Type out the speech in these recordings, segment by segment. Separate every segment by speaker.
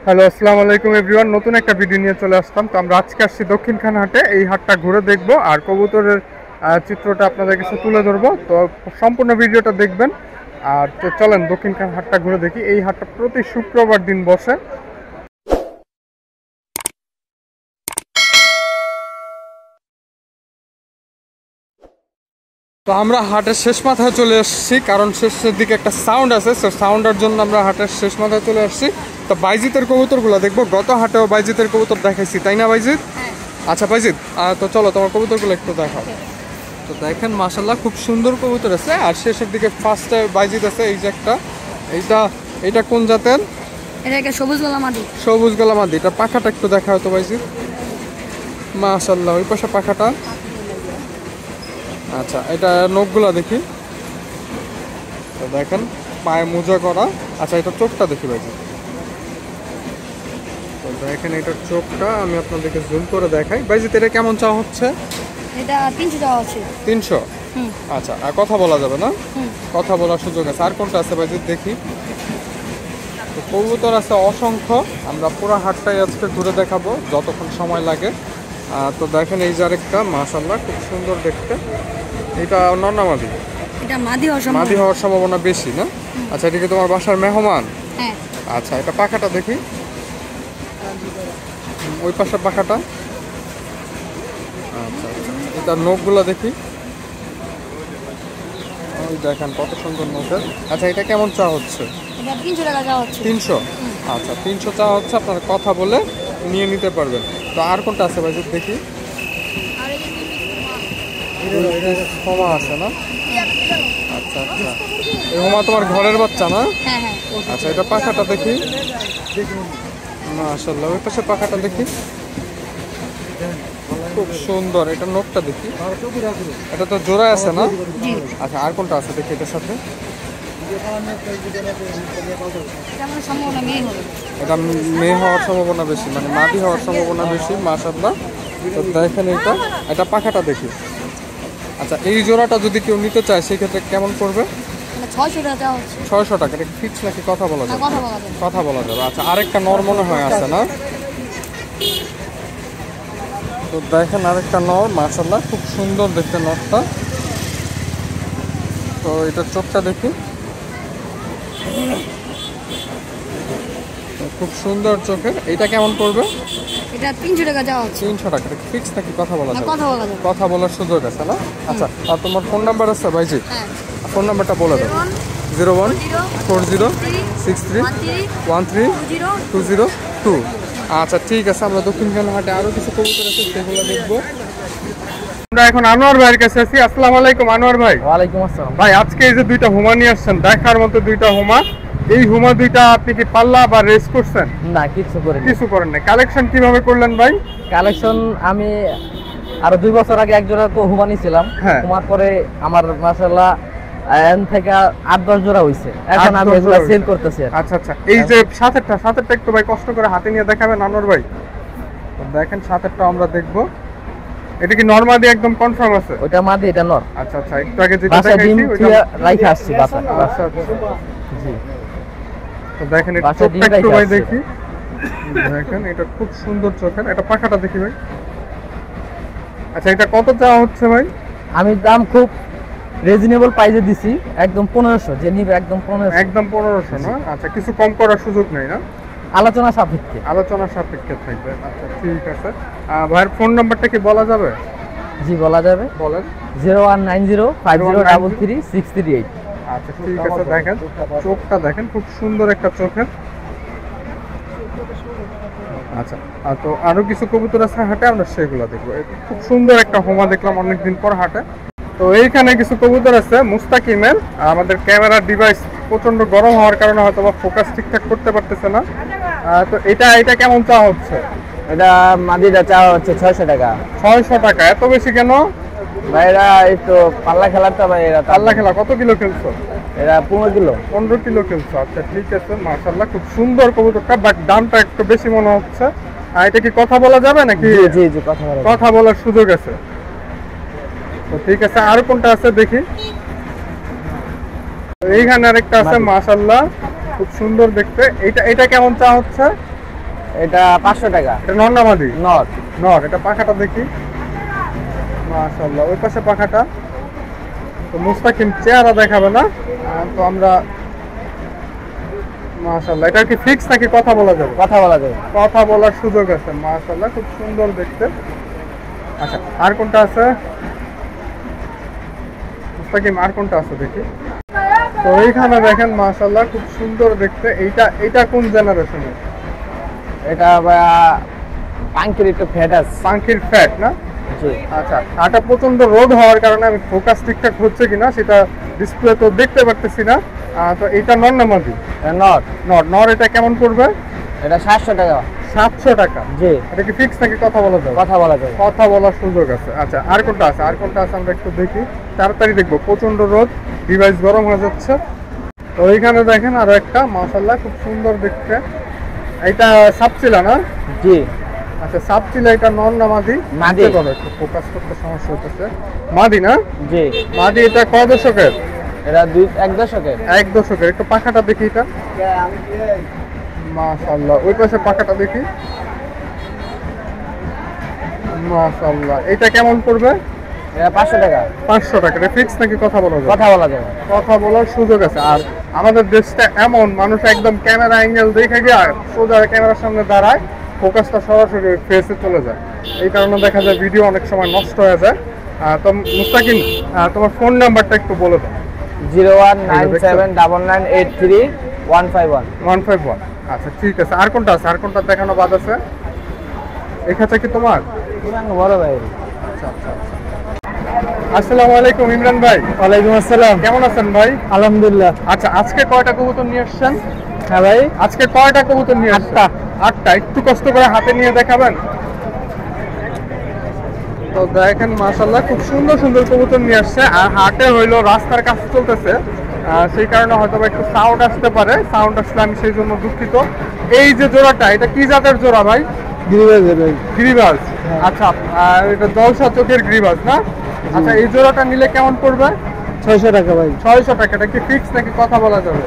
Speaker 1: Hello, আসসালামু আলাইকুম everyone. নতুন একটা ভিডিও নিয়ে চলে আসলাম। তো আমরা আজকে আসছি দক্ষিণখান হাটে। এই হাটটা ঘুরে দেখব আর কবুতরের চিত্রটা আপনাদের কাছে তুলে ধরবো। তো সম্পূর্ণ ভিডিওটা দেখবেন। আর তো চলেন দক্ষিণখান হাটটা ঘুরে দেখি। এই হাটটা প্রতি শুক্রবার দিন বসে। তো আমরা হাটের শেষ মাথায় চলে আসছি, কারণ শেষের দিকে একটা সাউন্ড আছে, সো সাউন্ডের জন্য আমরা হাটের শেষ মাথায় চলে আসছি। তো বাইজিতের কবুতরগুলো দেখবো। গত হাটেও বাইজিতের কবুতর দেখাইছি, তাই না বাইজিৎ? আচ্ছা বাইজিৎ, তো চলো তোমার কবুতরগুলো একটু দেখাও। তো দেখেন মাশাল্লাহ খুব সুন্দর কবুতর আছে। আর শেষের দিকে ফার্স্টে বাইজিত আছে, এই যে একটা। এইটা এইটা কোন জাতের?
Speaker 2: এটা একটা সবুজ গলা মাদি।
Speaker 1: সবুজ গলা মাদি। এটা পাখাটা একটু দেখা হতো বাইজিৎ। মাশাল্লাহ, ওই পাশে পাখাটা। আচ্ছা, এটা নখগুলা দেখি। তো দেখেন পায়ে মোজা করা। আচ্ছা, এটা চোখটা দেখি বাইজিৎ। তো দেখেন এটার চোখটা আমি আপনাদেরকে জুম করে দেখাই। বাইজিৎ, এটা কেমন চা হচ্ছে?
Speaker 2: এটা 300 টাকা আছে।
Speaker 1: 300।
Speaker 2: হুম
Speaker 1: আচ্ছা, আর কথা বলা যাবে না?
Speaker 2: হুম।
Speaker 1: কথা বলার সুযোগ আছে। আর কোনটা আছে বাইজিৎ দেখি। তো কবুতর আছে অসংখ্য। আমরা পুরো হাটটাই আজকে ঘুরে দেখাবো যতক্ষণ সময় লাগে। তো দেখেন এই যে আরেকটা, মাশাআল্লাহ খুব সুন্দর দেখতে। এটা নন্না মাদি।
Speaker 2: এটা মাদি হওয়ার সম্ভাবনা।
Speaker 1: মাদি হওয়ার সম্ভাবনা বেশি না? আচ্ছা, এটা কি তোমার বাসার মেহমান?
Speaker 2: হ্যাঁ।
Speaker 1: আচ্ছা, এটা পাখাটা দেখি। ওই পাশের পাখাটা। আচ্ছা আচ্ছা, এটা নখগুলো দেখি। ওই দেখেন কত সুন্দর নখের। আচ্ছা, এটা কেমন চা হচ্ছে?
Speaker 2: এটা 300 টাকা যাওয়া হচ্ছে।
Speaker 1: 300। আচ্ছা, 300 চা হচ্ছে। আপনারা কথা বলে নিয়ে নিতে পারবেন। তো আর কোনটা আছে ভাই দেখি।
Speaker 2: আর এই যে
Speaker 1: হোমা আছে না? আচ্ছা আচ্ছা, এই হোমা তোমার ঘরের বাচ্চা না?
Speaker 2: হ্যাঁ হ্যাঁ।
Speaker 1: আচ্ছা, এটা পাখাটা দেখি। মাশাআল্লাহ, ওই পাশে পাখাটা দেখি। খুব সুন্দর। এটা নখটা দেখি। এটা তো জোড়া আছে না?
Speaker 2: জি।
Speaker 1: আচ্ছা, আর কোনটা আছে দেখি এটার সাথে।
Speaker 2: এটা আমার সম্ভাবনা মেয়ে হবে।
Speaker 1: এটা মেয়ে হওয়ার সম্ভাবনা বেশি, মানে মাদি হওয়ার সম্ভাবনা বেশি। মাশাআল্লাহ। তো দেখেন এটা পাখাটা দেখি। আচ্ছা, এই জোড়াটা যদি কেউ নিতে চায় সেক্ষেত্রে কেমন পড়বে?
Speaker 2: এটা 600 টাকা যাওয়া হচ্ছে।
Speaker 1: 600 টাকা। এটা ফিক্স নাকি কথা বলা
Speaker 2: না,
Speaker 1: যাবে?
Speaker 2: কথা বলা যাবে।
Speaker 1: কথা বলা যাবে। আচ্ছা, আরেকটা নর মনে হয় আছে না? তো দেখেন আরেকটা নর, মাশাআল্লাহ খুব সুন্দর দেখতে নরটা। তো এটার চোখটা দেখি। খুব সুন্দর চোখের। এটা কেমন পড়বে?
Speaker 2: এটা 300 টাকা যাওয়া হচ্ছে।
Speaker 1: 300 টাকা। এটা ফিক্স নাকি কথা বলা
Speaker 2: না,
Speaker 1: যাবে?
Speaker 2: কথা বলা যাবে।
Speaker 1: কথা বলার সুযোগ আছে না? আচ্ছা, আর তোমার ফোন নাম্বার আছে ভাইজি?
Speaker 2: হ্যাঁ।
Speaker 1: ফোন নাম্বারটা বলে দাও। 014063131202। আচ্ছা ঠিক আছে, আমরা দক্ষিণখান হাটে আরো কিছু কবুতর আছে সেগুলো দেখবো। আমরা এখন আনোয়ার ভাইয়ের কাছে আছি। আসসালামু আলাইকুম আনোয়ার ভাই।
Speaker 3: ওয়ালাইকুম আসসালাম।
Speaker 1: ভাই, আজকে এই যে দুইটা হুমা নিয়ে আসছেন, দেখার মতো দুইটা হুমা। এই হুমা দুইটা আপনি কি পাল্লা বা রেস করছেন?
Speaker 3: না, কিছু করিনি।
Speaker 1: কিছু করেন না। কালেকশন কিভাবে করলেন ভাই?
Speaker 3: কালেকশন আমি আরো 2 বছর আগে এক জোড়া হুমা নিয়েছিলাম।
Speaker 1: হ্যাঁ।
Speaker 3: হুমার পরে আমার মাশাআল্লাহ এন থেকে 8-10 জোড়া হইছে। এখন আমি
Speaker 1: 8-10
Speaker 3: এগুলা
Speaker 1: জোড়া
Speaker 3: সেল
Speaker 1: হইছে।
Speaker 3: করতেছি।
Speaker 1: আচ্ছা আচ্ছা, এই যে সাতেরটা একটু ভাই কষ্ট করে হাতে নিয়ে দেখাবেন আনোয়ার ভাই। তো দেখেন সাতেরটা আমরা দেখবো। এটা কি নরমাদি একদম কনফার্ম আছে?
Speaker 3: ওটা মাদি, এটা নর।
Speaker 1: আচ্ছা আচ্ছা, একটু আগে যেটা
Speaker 3: বাসায় ডিম
Speaker 1: দেখাইছি ওইটা।
Speaker 3: থুয়া রাইখা আসছি বাসায়।
Speaker 1: আচ্ছা আচ্ছা,
Speaker 3: জি।
Speaker 1: তো দেখেন এটা
Speaker 3: বাসায়
Speaker 1: চোখটা
Speaker 3: ডিম
Speaker 1: একটু
Speaker 3: রাইখা
Speaker 1: ভাই
Speaker 3: আসছি।
Speaker 1: দেখি। দেখেন এটা খুব সুন্দর চোখের। এটা পাখাটা দেখি ভাই। আচ্ছা, এটা কত চাওয়া হচ্ছে ভাই?
Speaker 3: আমি দাম খুব রিজনেবল প্রাইসে দিছি, একদম 1500। যে নিবে একদম 1500।
Speaker 1: একদম 1500 না? আচ্ছা, কিছু কম করার সুযোগ নেই না?
Speaker 3: আলোচনা সাপেক্ষে।
Speaker 1: আলোচনা সাপেক্ষে থাকবে। আচ্ছা ঠিক আছে। ভাইয়ের ফোন নাম্বারটা কি বলা যাবে?
Speaker 3: জি, বলা যাবে।
Speaker 1: বলেন।
Speaker 3: 019050333638।
Speaker 1: আচ্ছা ঠিক আছে, দেখেন চোখটা দেখেন খুব সুন্দর একটা চোখের। আচ্ছা, তো আরো কিছু কবুতর আছে হাটে, আমরা সেগুলো দেখবো। খুব সুন্দর একটা হোমা দেখলাম অনেকদিন পর হাটে। তো এইখানে কিছু কবুতর আছে মুস্তাকিমের। আমাদের ক্যামেরার ডিভাইস প্রচন্ড গরম হওয়ার কারণে হয়তো বা ফোকাস ঠিকঠাক করতে পারতেছে না। তো এটা কেমন চা হচ্ছে?
Speaker 3: এটা মাদিটা চাওয়া হচ্ছে 600 টাকা।
Speaker 1: 600 টাকা। এত বেশি কেন
Speaker 3: ভাই? এরা একটু পাল্লা খেলাটা ভাই। এরা
Speaker 1: আল্লাহ খেলা। কত কিলো খেলছো?
Speaker 3: এরা 15 কিলো।
Speaker 1: 15 কিলো খেলছো। আচ্ছা ঠিক আছে, মাশাআল্লাহ খুব সুন্দর কবুতরটা, বাট দামটা একটু বেশি মনে হচ্ছে। এটা কি কথা বলা যাবে নাকি?
Speaker 3: জি জি জি, কথা বলা।
Speaker 1: কথা বলার সুযোগ আছে। তো ঠিক আছে, আর কোনটা আছে দেখি। এইখানে আরেকটা আছে, মাশাআল্লাহ খুব সুন্দর দেখতে। এটা কেমন চা হচ্ছে?
Speaker 3: এটা 500 টাকা।
Speaker 1: এটা নর না মাদি?
Speaker 3: নর।
Speaker 1: নর। এটা পাখাটা দেখি, মাশাআল্লাহ। ওই পাশে পাখাটা তো মুস্তাকিম চেহারা দেখাবে না, তো আমরা মাশাআল্লাহ। এটা কি ফিক্স নাকি কথা বলা যাবে?
Speaker 3: কথা বলা যাবে।
Speaker 1: কথা বলার সুযোগ আছে, মাশাআল্লাহ খুব সুন্দর দেখতে। আচ্ছা আর কোনটা আছে মুস্তাকিম? আর কোনটা আছে দেখি। তো এইখানে দেখেন মাশাআল্লাহ খুব সুন্দর দেখতে। এইটা কোন জেনারেশনের?
Speaker 3: এটা পাঙ্কির একটু ফ্যাট আছে।
Speaker 1: পাঙ্কির ফ্যাট না?
Speaker 3: জি।
Speaker 1: আচ্ছা, এটা প্রচন্ড রোদ হওয়ার কারণে আমি ফোকাস ঠিকঠাক হচ্ছে কিনা সেটা ডিসপ্লে তো দেখতে পারতেছি না। তো এটা নর না মাদি?
Speaker 3: নর।
Speaker 1: নর। নর। এটা কেমন পড়বে?
Speaker 3: এটা 700 টাকা।
Speaker 1: 700 টাকা।
Speaker 3: জি।
Speaker 1: এটা কি ফিক্স নাকি কথা বলা যাবে?
Speaker 3: কথা বলা যাবে।
Speaker 1: কথা বলার সুযোগ আছে। আচ্ছা আর কোনটা আছে? আর কোনটা আছে আমরা একটু দেখি, তাড়াতাড়ি দেখবো, প্রচন্ড রোদ, ডিভাইস গরম হয়ে যাচ্ছে। তো এইখানে দেখেন আরো একটা, মাশাআল্লাহ খুব সুন্দর দেখতে। এটা সাবচিলা না?
Speaker 3: জি।
Speaker 1: আচ্ছা সাবচিলা। এটা নর না মাদি?
Speaker 3: মাদি।
Speaker 1: একটু ফোকাস করতে সমস্যা হচ্ছে। মাদি না?
Speaker 3: জি।
Speaker 1: মাদি। এটা কয় দশকের?
Speaker 3: এটা 1 দশকের।
Speaker 1: 1 দশকের। একটু পাখাটা দেখি এটা, মাশাআল্লাহ। ওই পাশে পাখাটা দেখি, মাশাআল্লাহ। এটা কেমন পড়বে?
Speaker 3: এটা 500 টাকা।
Speaker 1: 500 টাকা। এটা ফিক্স নাকি কথা বলা যাবে?
Speaker 3: কথা বলা যাবে।
Speaker 1: কথা বলার সুযোগ আছে। আর আমাদের দেশটা এমন, মানুষ একদম ক্যামেরা অ্যাঙ্গেল দেখে গিয়ে সোজা ক্যামেরার সামনে দাঁড়ায়, ফোকাসটা সরাসরি ফেসে চলে যায়। এই কারণে দেখা যায় ভিডিও অনেক সময় নষ্ট হয়ে যায়। তো মুস্তাকিম তোমার ফোন নাম্বারটা একটু বলে দাও।
Speaker 3: 01979983151
Speaker 1: 151। আচ্ছা ঠিক আছে। আর কোনটা আছে? আর কোনটা দেখানো বাদ আছে? এখানে কি তোমার?
Speaker 3: বড় ভাই।
Speaker 1: আচ্ছা আচ্ছা আচ্ছা। আসসালামু আলাইকুম ইমরান ভাই।
Speaker 3: ওয়ালাইকুম আসসালাম।
Speaker 1: কেমন আছেন ভাই?
Speaker 3: আলহামদুলিল্লাহ।
Speaker 1: আচ্ছা আজকে কয়টা কবুতর নিয়ে আসছেন?
Speaker 3: হ্যাঁ ভাই।
Speaker 1: আজকে কয়টা কবুতর নিয়ে আসছেন? 8টা। একটু কষ্ট করে হাতে নিয়ে দেখাবেন। তো দেখেন মাশাআল্লাহ খুব সুন্দর সুন্দর কবুতর নিয়ে আসছে। আর হাটে হইলো রাস্তার কাজ চলতেছে, সেই কারণে হয়তো একটু সাউন্ড আসতে পারে। সাউন্ড আসলে আমি সেই জন্য দুঃখিত। এই যে জোড়াটা, এটা কি জাতের জোড়া ভাই?
Speaker 3: গিরিবাজ ভাই।
Speaker 1: গিরিবাজ। আচ্ছা আর এটা জলসা চোখের গিরিবাজ না? আচ্ছা এই জোড়াটা নিলে কেমন পড়বে?
Speaker 3: 600 টাকা ভাই।
Speaker 1: 600 টাকা। এটা কি ফিক্স নাকি কথা বলা যাবে?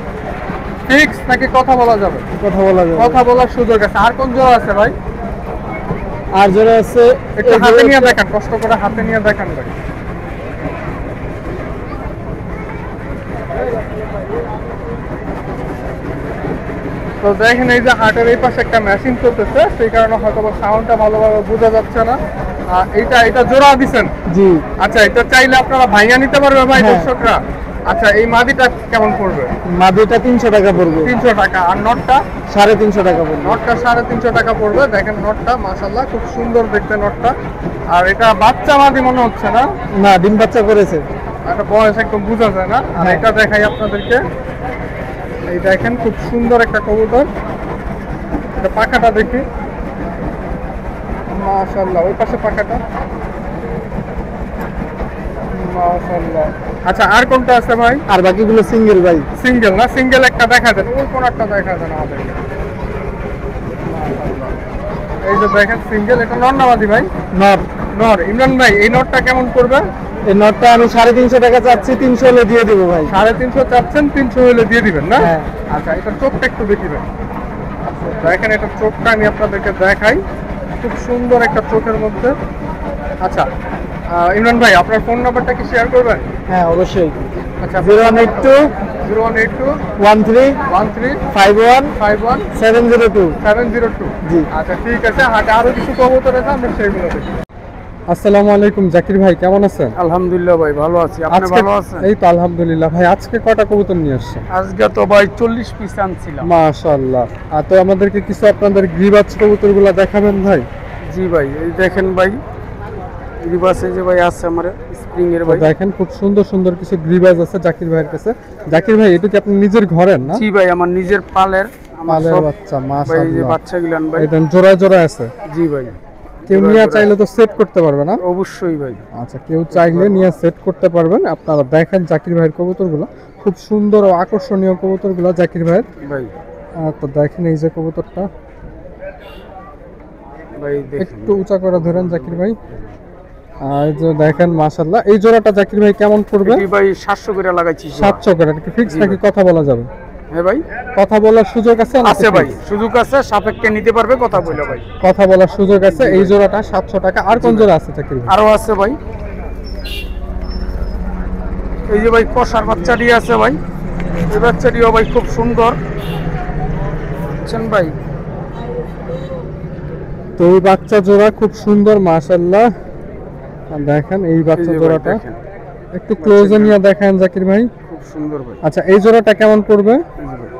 Speaker 1: ফিক্স নাকি কথা বলা যাবে?
Speaker 3: কথা বলা যাবে।
Speaker 1: কথা বলার সুযোগ আছে। আর কোন জোড়া আছে ভাই?
Speaker 3: আর যারা আছে
Speaker 1: একটু হাতে নিয়ে দেখান, কষ্ট করে হাতে নিয়ে দেখান ভাই। তো দেখেন এই যে হাটের এই পাশে একটা মেশিন চলতেছে, সেই কারণে হয়তো সাউন্ডটা ভালোভাবে বোঝা যাচ্ছে না। এটা জোড়া দিছেন?
Speaker 3: জি।
Speaker 1: আচ্ছা এটা চাইলে আপনারা ভাইয়া নিতে পারবে ভাই
Speaker 3: হ্যাঁ।
Speaker 1: দর্শকরা? আচ্ছা এই মাদিটা কেমন পড়বে?
Speaker 3: মাদিটা 300 টাকা পড়বে।
Speaker 1: 300 টাকা। আর নটটা?
Speaker 3: 350 টাকা পড়বে।
Speaker 1: নটটা 350 টাকা পড়বে। দেখেন নটটা মাশাআল্লাহ খুব সুন্দর দেখতে নটটা। আর এটা বাচ্চা মাদি মনে হচ্ছে না?
Speaker 3: না, ডিম বাচ্চা করেছে।
Speaker 1: একটা বয়স একদম বোঝা যায় না। আর
Speaker 3: হ্যাঁ।
Speaker 1: এটা দেখাই আপনাদেরকে, এই দেখেন খুব সুন্দর একটা কবুতর। এটা পাখাটা দেখি, মাশাআল্লাহ। ওই পাশে পাখাটা, মাশাআল্লাহ। আচ্ছা আর কোনটা আছে ভাই?
Speaker 3: আর বাকিগুলো সিঙ্গেল ভাই।
Speaker 1: সিঙ্গেল না? সিঙ্গেল একটা দেখা দেন, ওই কোনটা দেখা দেন আমাদেরকে। মাশাআল্লাহ। এই যে দেখেন সিঙ্গেল। এটা নর না মাদি ভাই?
Speaker 3: নর।
Speaker 1: নর। ইমরান ভাই এই নটটা কেমন পড়বে?
Speaker 3: এই নটটা আমি 350 টাকা চাচ্ছি, 300 হলে দিয়ে দেবো ভাই।
Speaker 1: 350 চাচ্ছেন, 300 হলে দিয়ে দিবেন না?
Speaker 3: হ্যাঁ।
Speaker 1: আচ্ছা এটা চোখটা একটু দেখিবেন। দেখেন এটা চোখটা আমি আপনাদেরকে দেখাই, খুব সুন্দর একটা চোখের মধ্যে। আচ্ছা ইমরান ভাই আপনার ফোন নাম্বারটা কি শেয়ার করবেন?
Speaker 3: হ্যাঁ অবশ্যই।
Speaker 1: আচ্ছা
Speaker 3: 0182
Speaker 1: 0182
Speaker 3: 13
Speaker 1: 13
Speaker 3: 51
Speaker 1: 51
Speaker 3: 702
Speaker 1: 702।
Speaker 3: জি।
Speaker 1: আচ্ছা ঠিক আছে। হাটে আরো কিছু কবুতর আছে, আমরা সেইগুলো দেখি। আসসালামু আলাইকুম জাকির ভাই, কেমন আছেন?
Speaker 4: আলহামদুলিল্লাহ ভাই ভালো আছি। আপনি ভালো আছেন?
Speaker 1: এই তো আলহামদুলিল্লাহ। ভাই আজকে কয়টা কবুতর নিয়ে আসছেন?
Speaker 4: আজকে তো ভাই 40 পিস আনছিলাম।
Speaker 1: মাশাআল্লাহ। আর তো আমাদেরকে কিছু আপনাদের গ্রিবাজ কবুতরগুলো দেখাবেন ভাই?
Speaker 4: জি ভাই, এই দেখেন ভাই রিবাসে যে ভাই আছে আমার স্প্রিং এর ভাই।
Speaker 1: দেখেন খুব সুন্দর সুন্দর কিছু গ্রিবাজ আছে জাকির ভাইয়ের কাছে। জাকির ভাই এটা কি আপনি নিজের ঘরের না?
Speaker 4: জি ভাই, আমার নিজের পালের, আমার
Speaker 1: পালের
Speaker 4: সব
Speaker 1: বাচ্চা।
Speaker 4: ভাই, এই যে
Speaker 1: মাশাআল্লাহ।
Speaker 4: বাচ্চা গুলান ভাই।
Speaker 1: এটা জোড়া জোড়া আছে?
Speaker 4: জি ভাই,
Speaker 1: কেউ নিয়ে চাইলে তো সেট করতে পারবে না?
Speaker 4: অবশ্যই ভাই।
Speaker 1: আচ্ছা কেউ চাইলে নিয়ে সেট করতে পারবেন। আপনারা দেখেন জাকির ভাইয়ের কবুতরগুলো, খুব সুন্দর ও আকর্ষণীয় কবুতরগুলো জাকির ভাইয়ের।
Speaker 4: ভাই
Speaker 1: তো দেখেন এই যে কবুতরটা,
Speaker 4: ভাই দেখেন
Speaker 1: একটু উঁচা করে ধরেন জাকির ভাই। আর এই যে দেখেন মাশাআল্লাহ। এই জোড়াটা জাকির ভাই কেমন পড়বে?
Speaker 4: এটি ভাই 700 করে লাগাইছি।
Speaker 1: 700 করে। এটা কি ফিক্স
Speaker 4: জি
Speaker 1: নাকি
Speaker 4: ভাই।
Speaker 1: কথা বলা যাবে?
Speaker 4: হ্যাঁ ভাই,
Speaker 1: কথা বলার সুযোগ আছে নাকি
Speaker 4: আছে ভাই,
Speaker 1: fixed?
Speaker 4: সুযোগ আছে, সাপেক্ষে নিতে পারবে, কথা বলে ভাই।
Speaker 1: কথা বলার সুযোগ আছে। এই জোড়াটা 700 টাকা। আর কোন জোড়া আছে জাকির ভাই?
Speaker 4: আরো আছে ভাই, এই যে ভাই কষার বাচ্চাটি আছে ভাই, এই বাচ্চাটিও ভাই খুব সুন্দর, বুঝছেন ভাই।
Speaker 1: তো এই বাচ্চা জোড়া খুব সুন্দর মাশাআল্লাহ। দেখেন এই
Speaker 4: এই
Speaker 1: বাচ্চা
Speaker 4: যে ভাই
Speaker 1: জোড়াটা
Speaker 4: দেখেন,
Speaker 1: একটু ক্লোজে নিয়ে দেখেন জাকির ভাই।
Speaker 4: খুব সুন্দর ভাই।
Speaker 1: আচ্ছা এই জোড়াটা কেমন পড়বে?
Speaker 4: এই যে ভাই,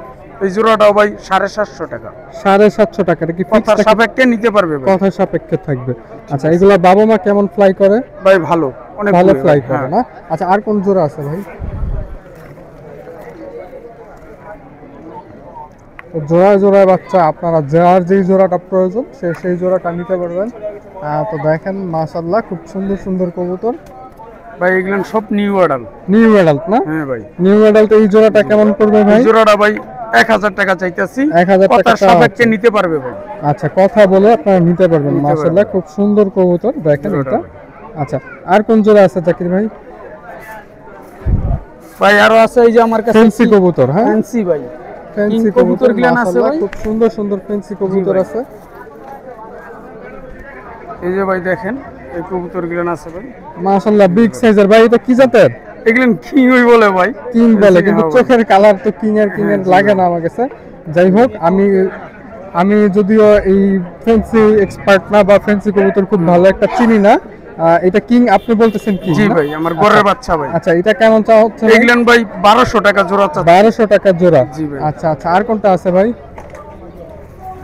Speaker 4: এই জোড়াটাও ভাই 750 টাকা,
Speaker 1: 750 টাকা। এটা কি
Speaker 4: কথার
Speaker 1: ফিক্স?
Speaker 4: সাপেক্ষে নিতে পারবে ভাই।
Speaker 1: কথা সাপেক্ষে থাকবে। আচ্ছা এগুলা বাবা মা কেমন ফ্লাই করে?
Speaker 4: ভাই ভালো, অনেক
Speaker 1: ভালো
Speaker 4: দূরে
Speaker 1: ফ্লাই
Speaker 4: ভাই,
Speaker 1: করে
Speaker 4: হ্যাঁ।
Speaker 1: না? আচ্ছা আর কোন জোড়া আছে ভাই? তো জোড়ায় জোড়ায় বাচ্চা আপনারা যার যেই জোড়াটা প্রয়োজন সেই জোড়াটা নিতে পারবেন। তো দেখেন মাশাআল্লাহ খুব সুন্দর সুন্দর কবুতর।
Speaker 4: ভাই এগুলো সব নিউ অর্ডার।
Speaker 1: নিউ অ্যাডাল্ট না?
Speaker 4: হ্যাঁ ভাই,
Speaker 1: নিউ অ্যাডাল্ট। এই জোড়াটা কেমন পড়বে ভাই?
Speaker 4: এই জোড়াটা ভাই 1000 টাকা চাইতেছি,
Speaker 1: 1000 টাকা
Speaker 4: কথার
Speaker 1: চাওয়া
Speaker 4: সাপেক্ষে
Speaker 1: হচ্ছে।
Speaker 4: নিতে পারবে ভাই।
Speaker 1: আচ্ছা কথা বলে আপনারা নিতে পারবেন।
Speaker 4: নিতে
Speaker 1: মাশাআল্লাহ
Speaker 4: পারবেন।
Speaker 1: খুব সুন্দর কবুতর দেখেন
Speaker 4: জোড়াটা
Speaker 1: এটা।
Speaker 4: ভাই।
Speaker 1: আচ্ছা আর কোন জোড়া আছে জাকির ভাই?
Speaker 4: ভাই আরো আছে, এই যে আমার কাছে
Speaker 1: ফেন্সি কবুতর। হ্যাঁ
Speaker 4: ফ্যান্সি ভাই,
Speaker 1: ফেন্সি
Speaker 4: কিং কবুতর
Speaker 1: কবুতর
Speaker 4: গুলান আছে
Speaker 1: মাশাআল্লাহ
Speaker 4: ভাই।
Speaker 1: খুব সুন্দর সুন্দর ফেন্সি কবুতর
Speaker 4: ভাই।
Speaker 1: আছে।
Speaker 4: এই যে ভাই দেখেন এই কবুতর গুলান আছে ভাই,
Speaker 1: মাশাআল্লাহ বিগ সাইজের। ভাই এটা কি জাতের?
Speaker 4: এগুলো কি ওই বলে ভাই,
Speaker 1: কিং বলে, কিন্তু
Speaker 4: হ্যাঁ ভাই।
Speaker 1: চোখের কালার তো কিং এর লাগে না আমার কাছে। যাই হোক আমি যদিও এই ফেন্সি এক্সপার্ট না বা ফেন্সি কবুতর খুব ভালো একটা চিনি না। এটা কিং আপনি বলতেছেন কি?
Speaker 4: জি ভাই, আমার ঘরের বাচ্চা ভাই।
Speaker 1: আচ্ছা এটা কেমন চাওয়া হচ্ছে ভাই?
Speaker 4: এগুলো ভাই 1200 টাকা জোড়া চাচ্ছে।
Speaker 1: 1200 টাকা জোড়া।
Speaker 4: জি ভাই।
Speaker 1: আচ্ছা আচ্ছা আর কোনটা আছে ভাই?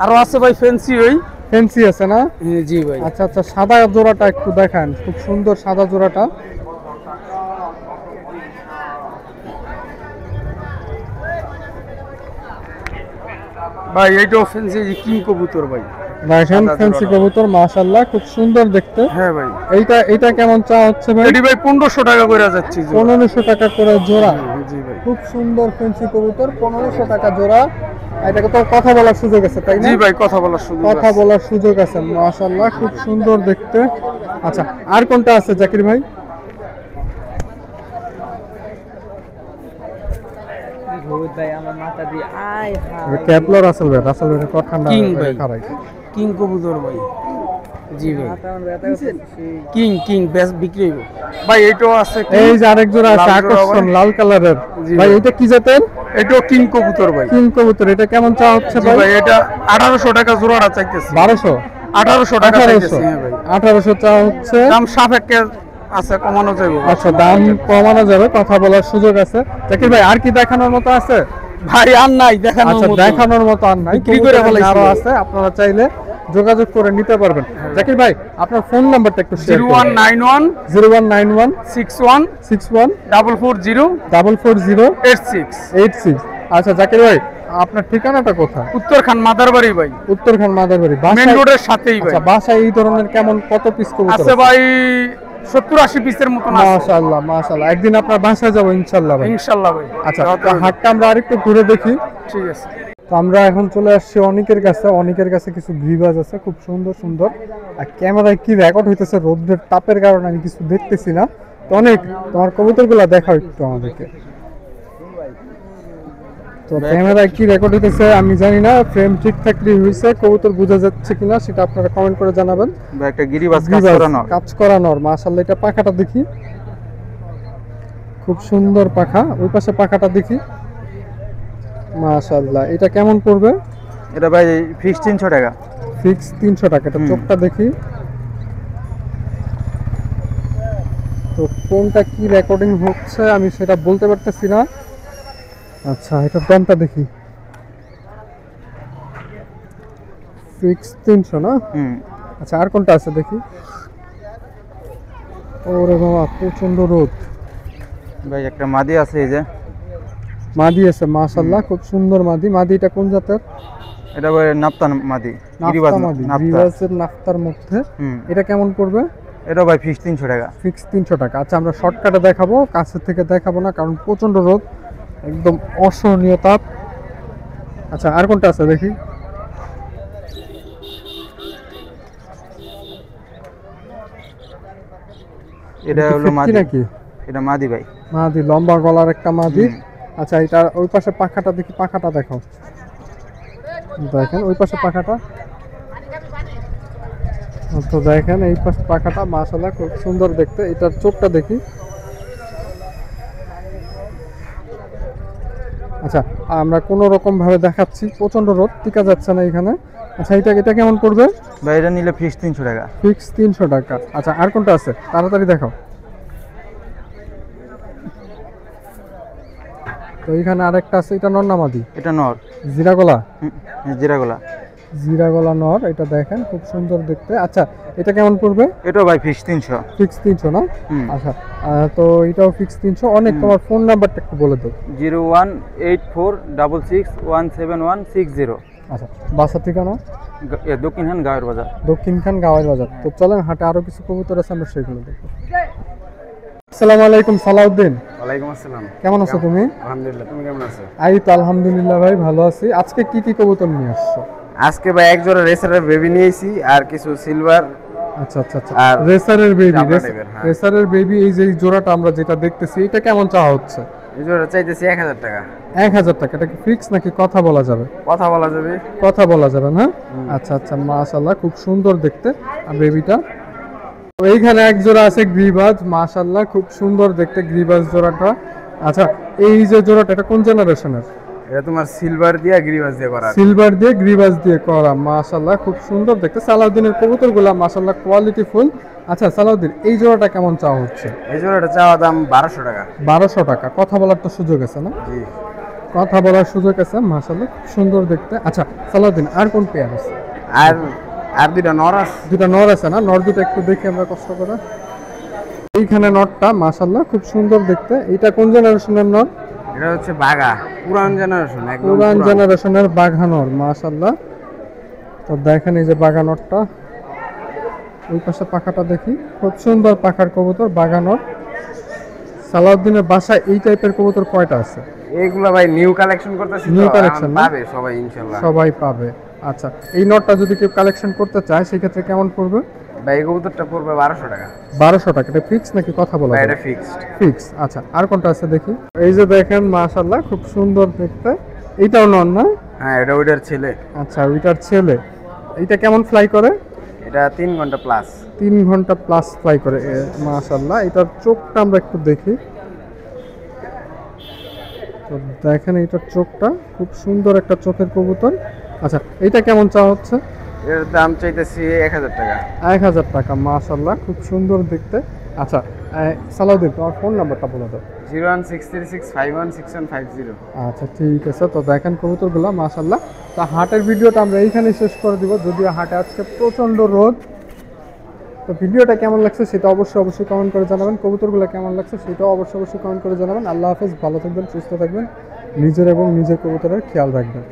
Speaker 4: আরো আছে ভাই ফ্যান্সি ওই।
Speaker 1: ফেন্সি আছে না?
Speaker 4: জি ভাই,
Speaker 1: আচ্ছা আচ্ছা সাদা জোড়াটা একটু দেখান, খুব সুন্দর সাদা জোড়াটা।
Speaker 4: ভাই এইটাও ফ্যান্সি কিং কবুতর ভাই।
Speaker 1: দেখেন
Speaker 4: সাদা
Speaker 1: ফেন্সি
Speaker 4: জোড়াটা।
Speaker 1: কবুতর মাশাআল্লাহ খুব সুন্দর দেখতে।
Speaker 4: হ্যাঁ ভাই,
Speaker 1: এইটা কেমন চাওয়া হচ্ছে ভাই?
Speaker 4: এটি ভাই 1500 টাকা করে যাচ্ছে জোড়া।
Speaker 1: 1500 টাকা করে জোড়া।
Speaker 4: জি ভাই,
Speaker 1: খুব সুন্দর ফেন্সি কবুতর, 1500 টাকা জোড়া। এটাকে তো কথা বলার সুযোগ আছে তাই না?
Speaker 4: জি ভাই, কথা বলার সুযোগ
Speaker 1: কথা
Speaker 4: আছে।
Speaker 1: বলার সুযোগ আছে মাশাআল্লাহ খুব সুন্দর দেখতে। আচ্ছা আর কোনটা আছে জাকির ভাই?
Speaker 3: ভাই আমার মাথা দিয়ে আয়
Speaker 1: ক্যাপলর রাসেল ভাই, রাসেল ভাই কত ঠান্ডা
Speaker 4: কিং ভাই।
Speaker 1: খারাই।
Speaker 4: কিং কবুতর ভাই। জি ভাই,
Speaker 3: মাথা আমার ব্যথা করছে।
Speaker 4: কিং বেশ বিক্রি হইব ভাই। এইটাও আছে king।
Speaker 1: এই যে আরেক জোড়া আছে
Speaker 4: লাল জোড়া
Speaker 1: আকর্ষণ
Speaker 4: ভাই।
Speaker 1: লাল কালারের।
Speaker 4: জি
Speaker 1: ভাই
Speaker 4: ভাই।
Speaker 1: এটা কি জাতের?
Speaker 4: এটাও কিং কবুতর ভাই।
Speaker 1: কিং কবুতর। এটা কেমন চাওয়া হচ্ছে
Speaker 4: জি
Speaker 1: ভাই?
Speaker 4: ভাই, এটা 1800 টাকা জোড়াটা চাইতেছি।
Speaker 1: 1200
Speaker 4: 1800 টাকা
Speaker 1: 1800
Speaker 4: চাইতেছি। হ্যাঁ ভাই,
Speaker 1: 1800 চাওয়া হচ্ছে।
Speaker 4: দাম সাপেক্ষে আছে, কমানো যাবে।
Speaker 1: আচ্ছা দাম কমানো যাবে, কথা বলার সুযোগ আছে। জাকির ভাই আর কি দেখানোর মতো আছে?
Speaker 4: ভাই আর নাই দেখানোর
Speaker 1: আচ্ছা
Speaker 4: মতো।
Speaker 1: দেখানোর মতো আর নাই,
Speaker 4: বিক্রি করে
Speaker 1: কবুতর
Speaker 4: ফেলাইছি
Speaker 1: আরো
Speaker 4: ভাই।
Speaker 1: আছে, আপনারা চাইলে যোগাযোগ করে নিতে পারবেন। জাকির ভাই আপনার ফোন নাম্বারটা একটু শেয়ার করুন।
Speaker 4: 0191
Speaker 1: 0191
Speaker 4: 61
Speaker 1: 61
Speaker 4: 440
Speaker 1: 440
Speaker 4: 86।
Speaker 1: 86। আচ্ছা জাকির ভাই আপনার ঠিকানাটা কোথায়?
Speaker 4: উত্তরখান মাদারবাড়ি ভাই,
Speaker 1: উত্তরখান মাদারবাড়ি।
Speaker 4: মেন
Speaker 1: বাসায়
Speaker 4: রোডের সাথেই ভাই।
Speaker 1: আচ্ছা বাসায় এই ধরনের কেমন কত পিস কবুতর
Speaker 4: আছে ভাই 70-80 পিসের মতন আছে
Speaker 1: মাশাআল্লাহ মাশাআল্লাহ। একদিন আপনার বাসায় যাবো ইনশাআল্লাহ ভাই।
Speaker 4: ইনশাআল্লাহ ভাই।
Speaker 1: আচ্ছা
Speaker 4: যাওয়াতে
Speaker 1: তো
Speaker 4: হবে।
Speaker 1: হাটটা আমরা আরেকটু ঘুরে দেখি।
Speaker 4: ঠিক আছে।
Speaker 1: তো আমরা এখন চলে আসছি অনেকের কাছে। অনেকের কাছে কিছু গ্রিবাজ আছে খুব সুন্দর সুন্দর। আর ক্যামেরায় কি রেকর্ড হইতেছে রোদ্রের তাপের কারণে আমি কিছু দেখতেছি না। তো অনেক তোমার কবুতরগুলো দেখাও একটু আমাদেরকে। তো ক্যামেরায় কি রেকর্ড হইতেছে আমি জানি না, ফ্রেম ঠিক থাকলে হইছে, কবুতর বোঝা যাচ্ছে কিনা সেটা আপনারা কমেন্ট করে জানাবেন।
Speaker 5: একটা গিরিবাজ কাজ
Speaker 1: গ্রিবাজ,
Speaker 5: করানো।
Speaker 1: কাজ করানোর মাশাআল্লাহ। এটা পাখাটা দেখি, খুব সুন্দর পাখা। ওই পাশে পাখাটা দেখি মাশাআল্লাহ। এটা কেমন পড়বে?
Speaker 5: এটা ভাই ফিক্স 300 টাকা।
Speaker 1: ফিক্স 300 টাকা। এটা চোখটা দেখি তো কোনটা কি রেকর্ডিং হচ্ছে আমি সেটা বলতে পারতেছি না। আচ্ছা এটা দামটা দেখি, ফিক্স 300 না? আচ্ছা আর কোনটা আছে দেখি। ওরে বাবা প্রচন্ড রোদ।
Speaker 5: ভাই একটা মাদি আছে, এই যে
Speaker 1: মাদি আছে মাশাআল্লাহ খুব সুন্দর মাদি। মাদিটা কোন জাতের?
Speaker 5: এটা ভাই নাপ্তান মাদি, গিরিবাজ
Speaker 1: নাফতা মাদি,
Speaker 5: নাপ্তা।
Speaker 1: গিরিবাজের নাফতার মধ্যে।
Speaker 5: হুম,
Speaker 1: এটা কেমন পড়বে?
Speaker 5: এটা ভাই ফিক্স 300 টাকা।
Speaker 1: ফিক্স 300 টাকা। আচ্ছা আমরা শর্টকাটে দেখাবো, কাছের থেকে দেখাবো না কারণ প্রচন্ড রোদ, একদম অসহনীয় তাপ। আচ্ছা আর কোনটা আছে দেখি।
Speaker 5: এটা হলো
Speaker 1: ফিটকি
Speaker 5: মাদি
Speaker 1: নাকি?
Speaker 5: এটা মাদি ভাই।
Speaker 1: মাদি, লম্বা গলার একটা মাদি। আচ্ছা এটা ওই পাশে পাখাটা দেখি, পাখাটা দেখো, দেখেন ওই পাশে পাখাটা। তো দেখেন এই পাশে পাখাটা মাশাআল্লাহ খুব সুন্দর দেখতে। এটার চোখটা দেখি। আচ্ছা আমরা কোনো রকম ভাবে দেখাচ্ছি, প্রচন্ড রোদ, টিকা যাচ্ছে না এখানে। আচ্ছা এটা কেমন পড়বে?
Speaker 5: ভাই এটা নিলে ফিক্সড 300 টাকা।
Speaker 1: ফিক্স 300 টাকা। আচ্ছা আর কোনটা আছে তাড়াতাড়ি দেখাও। তো এখানে আরেকটা আছে, এটা নর না মাদি?
Speaker 5: এটা নর।
Speaker 1: জিরা গলা?
Speaker 5: জিরাগোলা।
Speaker 1: জিরা গলা নর, এটা দেখেন খুব সুন্দর দেখতে। আচ্ছা এটা কেমন পড়বে?
Speaker 5: এটাও ভাই ফিক্সড 300।
Speaker 1: ফিক্স 300 না?
Speaker 5: হুম।
Speaker 1: আচ্ছা তো এটাও ফিক্স 300। অনেক, তোমার ফোন নাম্বারটা একটু বলে দাও।
Speaker 5: 018466176160।
Speaker 1: আচ্ছা বাসা ঠিকানা?
Speaker 5: দক্ষিণখান গাঁয়ের বাজার।
Speaker 1: দক্ষিণখান গাওয়ার বাজার। তো চলেন হাটে আরো কিছু কবুতর আছে, আমরা সেগুলো দেখবো। আসসালামু আলাইকুম সালাউদ্দিন।
Speaker 6: ওয়ালাইকুম আসসালাম।
Speaker 1: কেমন আছো তুমি?
Speaker 6: আলহামদুলিল্লাহ, তুমি কেমন আছো?
Speaker 1: এই তো আলহামদুলিল্লাহ ভাই ভালো আছি। আজকে কি কি কবুতর নিয়ে আসছো?
Speaker 6: আজকে ভাই এক জোড়া রেসারের বেবি নিয়েছি আর কিছু সিলভার।
Speaker 1: আচ্ছা আচ্ছা আচ্ছা।
Speaker 6: আর
Speaker 1: রেসারের বেবি,
Speaker 6: চামড়া টাইপের, হ্যাঁ।
Speaker 1: রেসারের বেবি, এই যে এই জোড়াটা আমরা যেটা দেখতেছি এটা কেমন চাওয়া হচ্ছে?
Speaker 6: এই জোড়া চাইতেছি 1000 টাকা।
Speaker 1: 1000 টাকা। এটা কি ফিক্স নাকি কথা বলা যাবে?
Speaker 6: কথা বলা যাবে।
Speaker 1: কথা বলা যাবে না? আচ্ছা আচ্ছা মাশাআল্লাহ খুব সুন্দর দেখতে আর বেবিটা। এইখানে এক জোড়া আছে গ্রিবাজ, মাশাআল্লাহ খুব সুন্দর দেখতে গ্রিবাজ জোড়াটা। আচ্ছা এই যে জোড়াটা এটা কোন জেনারেশনের?
Speaker 6: এটা তোমার সিলভার দিয়ে গ্রিবাস দিয়ে করা।
Speaker 1: সিলভার দিয়ে গ্রিবাজ দিয়ে করা, মাশাআল্লাহ খুব সুন্দর দেখতে। সালাউদ্দিনের কবুতরগুলা মাশাআল্লাহ কোয়ালিটি ফুল। আচ্ছা সালাউদ্দিন এই জোড়াটা কেমন চাওয়া হচ্ছে?
Speaker 6: এই জোড়াটা চাওয়া দাম 1200 টাকা।
Speaker 1: 1200 টাকা। কথা বলার তো সুযোগ আছে না?
Speaker 6: জি।
Speaker 1: কথা বলার সুযোগ আছে, মাশাআল্লাহ খুব সুন্দর দেখতে। আচ্ছা সালাউদ্দিন আর কোন পেয়ার আছে?
Speaker 6: আর দুইটা নর আছে।
Speaker 1: দুটা নর আছে না? নর দুটো একটু দেখি আমরা কষ্ট করে। এইখানে নরটা মাশাআল্লাহ খুব সুন্দর দেখতে। এটা কোন জেনারেশনের নর?
Speaker 6: এটা হচ্ছে বাগা, পুরান জেনারেশন, একদম
Speaker 1: পুরান জেনারেশনের বাঘা নর, মাশাআল্লাহ। তো দেখেন এই যে বাঘা নরটা, ওই পাশে পাখাটা দেখি, খুব সুন্দর পাখার কবুতর বাঘা নর। সালাউদ্দিনের বাসায় এই টাইপের কবুতর কয়টা আছে?
Speaker 6: এইগুলা ভাই নিউ কালেকশন করতেছি।
Speaker 1: New collection না?
Speaker 6: পাবে সবাই ইনশাআল্লাহ।
Speaker 1: সবাই পাবে। আচ্ছা এই নটটা যদি কেউ কালেকশন করতে চায় সেক্ষেত্রে কেমন পড়বে?
Speaker 6: ভাই এই কবুতরটা পড়বে 1200 টাকা।
Speaker 1: 1200 টাকা। এটা ফিক্স নাকি কথা বলা
Speaker 6: ভাই
Speaker 1: যাবে?
Speaker 6: এটা ফিক্সড।
Speaker 1: ফিক্স। আচ্ছা আর কোনটা আছে দেখি। এই যে দেখেন মাশাআল্লাহ খুব সুন্দর দেখতে। এইটাও নন না?
Speaker 6: হ্যাঁ এটা ওইটার ছেলে।
Speaker 1: আচ্ছা ওইটার ছেলে। এইটা কেমন ফ্লাই করে?
Speaker 6: এটা 3 ঘন্টা প্লাস।
Speaker 1: 3 ঘন্টা প্লাস ফ্লাই করে, মাশাআল্লাহ। এটার চোখটা আমরা একটু দেখি। তো দেখেন এইটার চোখটা খুব সুন্দর একটা চোখের কবুতর। আচ্ছা এইটা কেমন চাওয়া হচ্ছে?
Speaker 6: এর দাম চাইতেছি 1000 টাকা।
Speaker 1: 1000 টাকা, মাশাআল্লাহ খুব সুন্দর দেখতে। আচ্ছা সালাউদ্দিন তোমার ফোন নাম্বারটা বলে দাও।
Speaker 6: 01636516150।
Speaker 1: আচ্ছা ঠিক আছে। তো দেখেন কবুতরগুলো মাশাআল্লাহ। তা হাটের ভিডিওটা আমরা এইখানেই শেষ করে দিব, যদিও হাটে আজকে প্রচণ্ড রোদ। তো ভিডিওটা কেমন লাগছে সেটা অবশ্যই কমেন্ট করে জানাবেন। কবুতরগুলো কেমন লাগছে সেটাও অবশ্যই কমেন্ট করে জানাবেন। আল্লাহ হাফেজ, ভালো থাকবেন, সুস্থ থাকবেন, নিজের এবং নিজের কবুতরের খেয়াল রাখবেন।